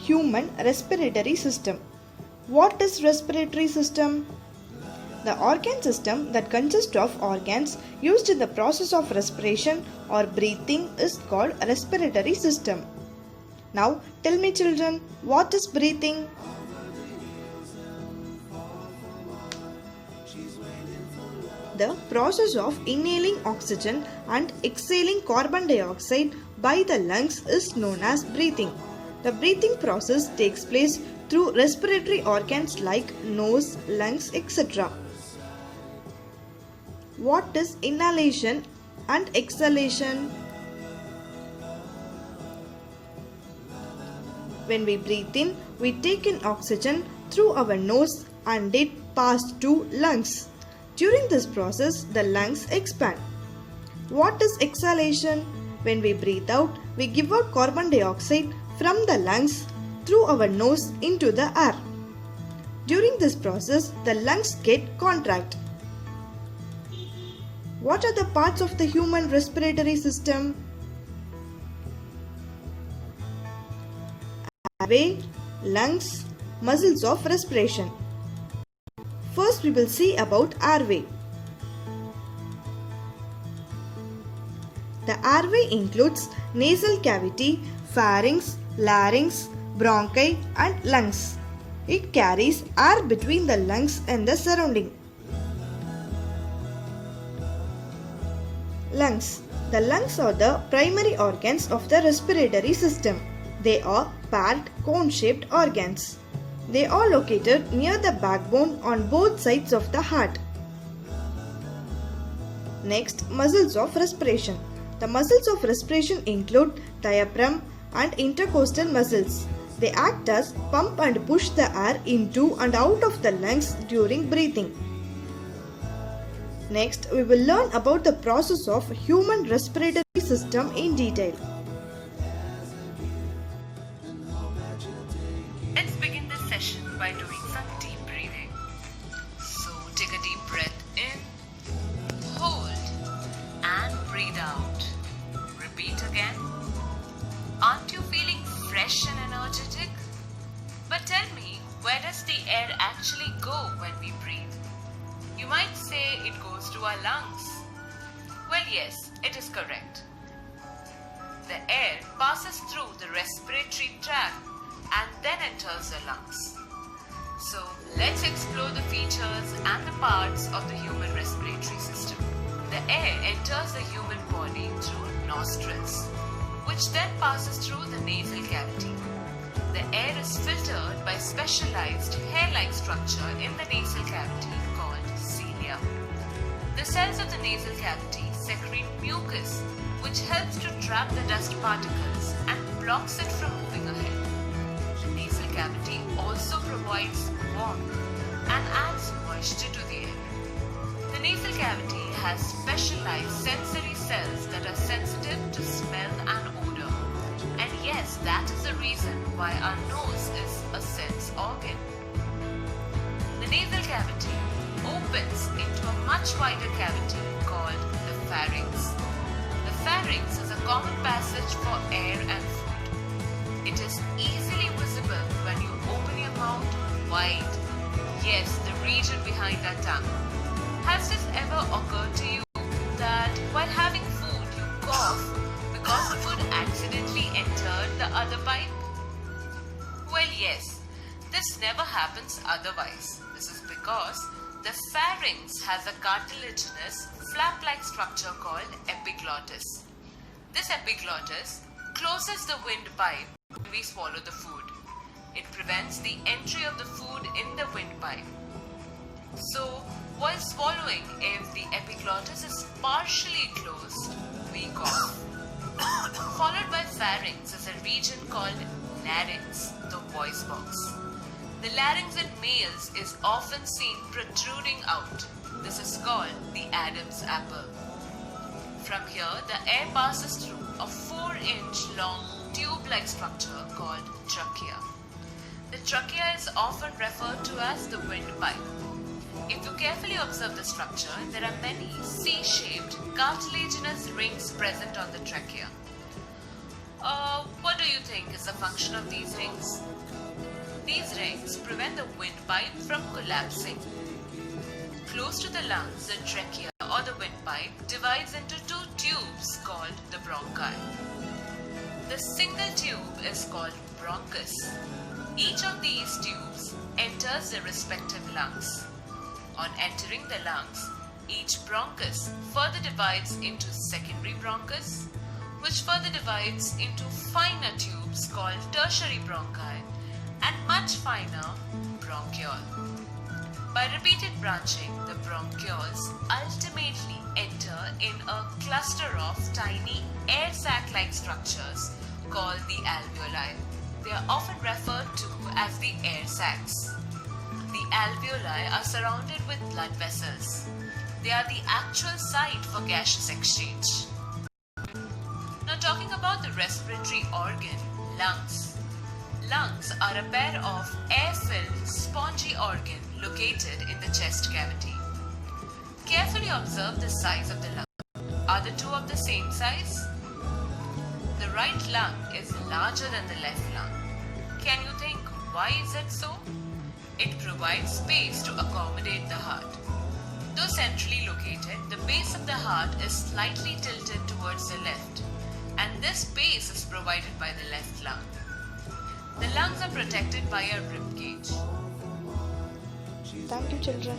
human respiratory system. What is respiratory system? The organ system that consists of organs used in the process of respiration or breathing is called respiratory system. Now tell me children, what is breathing? The process of inhaling oxygen and exhaling carbon dioxide by the lungs is known as breathing. The breathing process takes place through respiratory organs like nose, lungs, etc. What is inhalation and exhalation? When we breathe in, we take in oxygen through our nose and it passes to lungs. During this process, the lungs expand. What is exhalation? When we breathe out, we give out carbon dioxide from the lungs through our nose into the air. During this process, the lungs get contract. What are the parts of the human respiratory system? Airway, lungs, muscles of respiration. First we will see about airway. The airway includes nasal cavity, pharynx, larynx, bronchi and lungs. It carries air between the lungs and the surrounding. Lungs. The lungs are the primary organs of the respiratory system. They are paired cone-shaped organs. They are located near the backbone on both sides of the heart. Next, muscles of respiration. The muscles of respiration include diaphragm and intercostal muscles. They act as pump and push the air into and out of the lungs during breathing. Next, we will learn about the process of human respiratory system in detail. Let's begin this session by doing some deep breathing. So take a deep breath in, hold and breathe out. Repeat again. Aren't you feeling fresh and energetic? But tell me, where does the air actually go when we breathe? You might say it goes to our lungs. Well, yes, it is correct. The air passes through the respiratory tract and then enters the lungs. So let's explore the features and the parts of the human respiratory system. The air enters the human body through nostrils, which then passes through the nasal cavity. The air is filtered by specialized hair-like structure in the nasal cavity called cilia. The cells of the nasal cavity secrete mucus, which helps to trap the dust particles and blocks it from moving ahead. The nasal cavity also provides warmth and adds moisture to the air. The nasal cavity has specialized sensory cells that are sensitive to smell and odor. And yes, that is the reason why our nose is a sense organ. The nasal cavity opens into a much wider cavity called the pharynx. The pharynx is a common passage for air and food. It is easily visible when you open your mouth wide. Yes, the region behind the tongue. Has this ever occurred to you that while having food you cough because the food accidentally entered the other pipe? Well, yes, this never happens otherwise. This is because the pharynx has a cartilaginous flap-like structure called epiglottis. This epiglottis closes the windpipe when we swallow the food. It prevents the entry of the food in the windpipe. So, while swallowing, if the epiglottis is partially closed, we cough. Followed by pharynx is a region called larynx, the voice box. The larynx in males is often seen protruding out. This is called the Adam's apple. From here, the air passes through a 4-inch long tube-like structure called trachea. The trachea is often referred to as the windpipe. If you carefully observe the structure, there are many C-shaped cartilaginous rings present on the trachea. What do you think is the function of these rings? These rings prevent the windpipe from collapsing. Close to the lungs, the trachea or the windpipe divides into two tubes called the bronchi. The single tube is called bronchus. Each of these tubes enters the respective lungs. On entering the lungs, each bronchus further divides into secondary bronchus, which further divides into finer tubes called tertiary bronchi and much finer bronchiole. By repeated branching, the bronchioles ultimately enter in a cluster of tiny air sac-like structures called the alveoli. They are often referred to as the air sacs. The alveoli are surrounded with blood vessels. They are the actual site for gaseous exchange. Now talking about the respiratory organ, lungs. Lungs are a pair of air-filled, spongy organ located in the chest cavity. Carefully observe the size of the lung. Are the two of the same size? The right lung is larger than the left lung. Can you think why is it so? It provides space to accommodate the heart. Though centrally located, the base of the heart is slightly tilted towards the left, and this space is provided by the left lung. The lungs are protected by a rib cage. Thank you, children.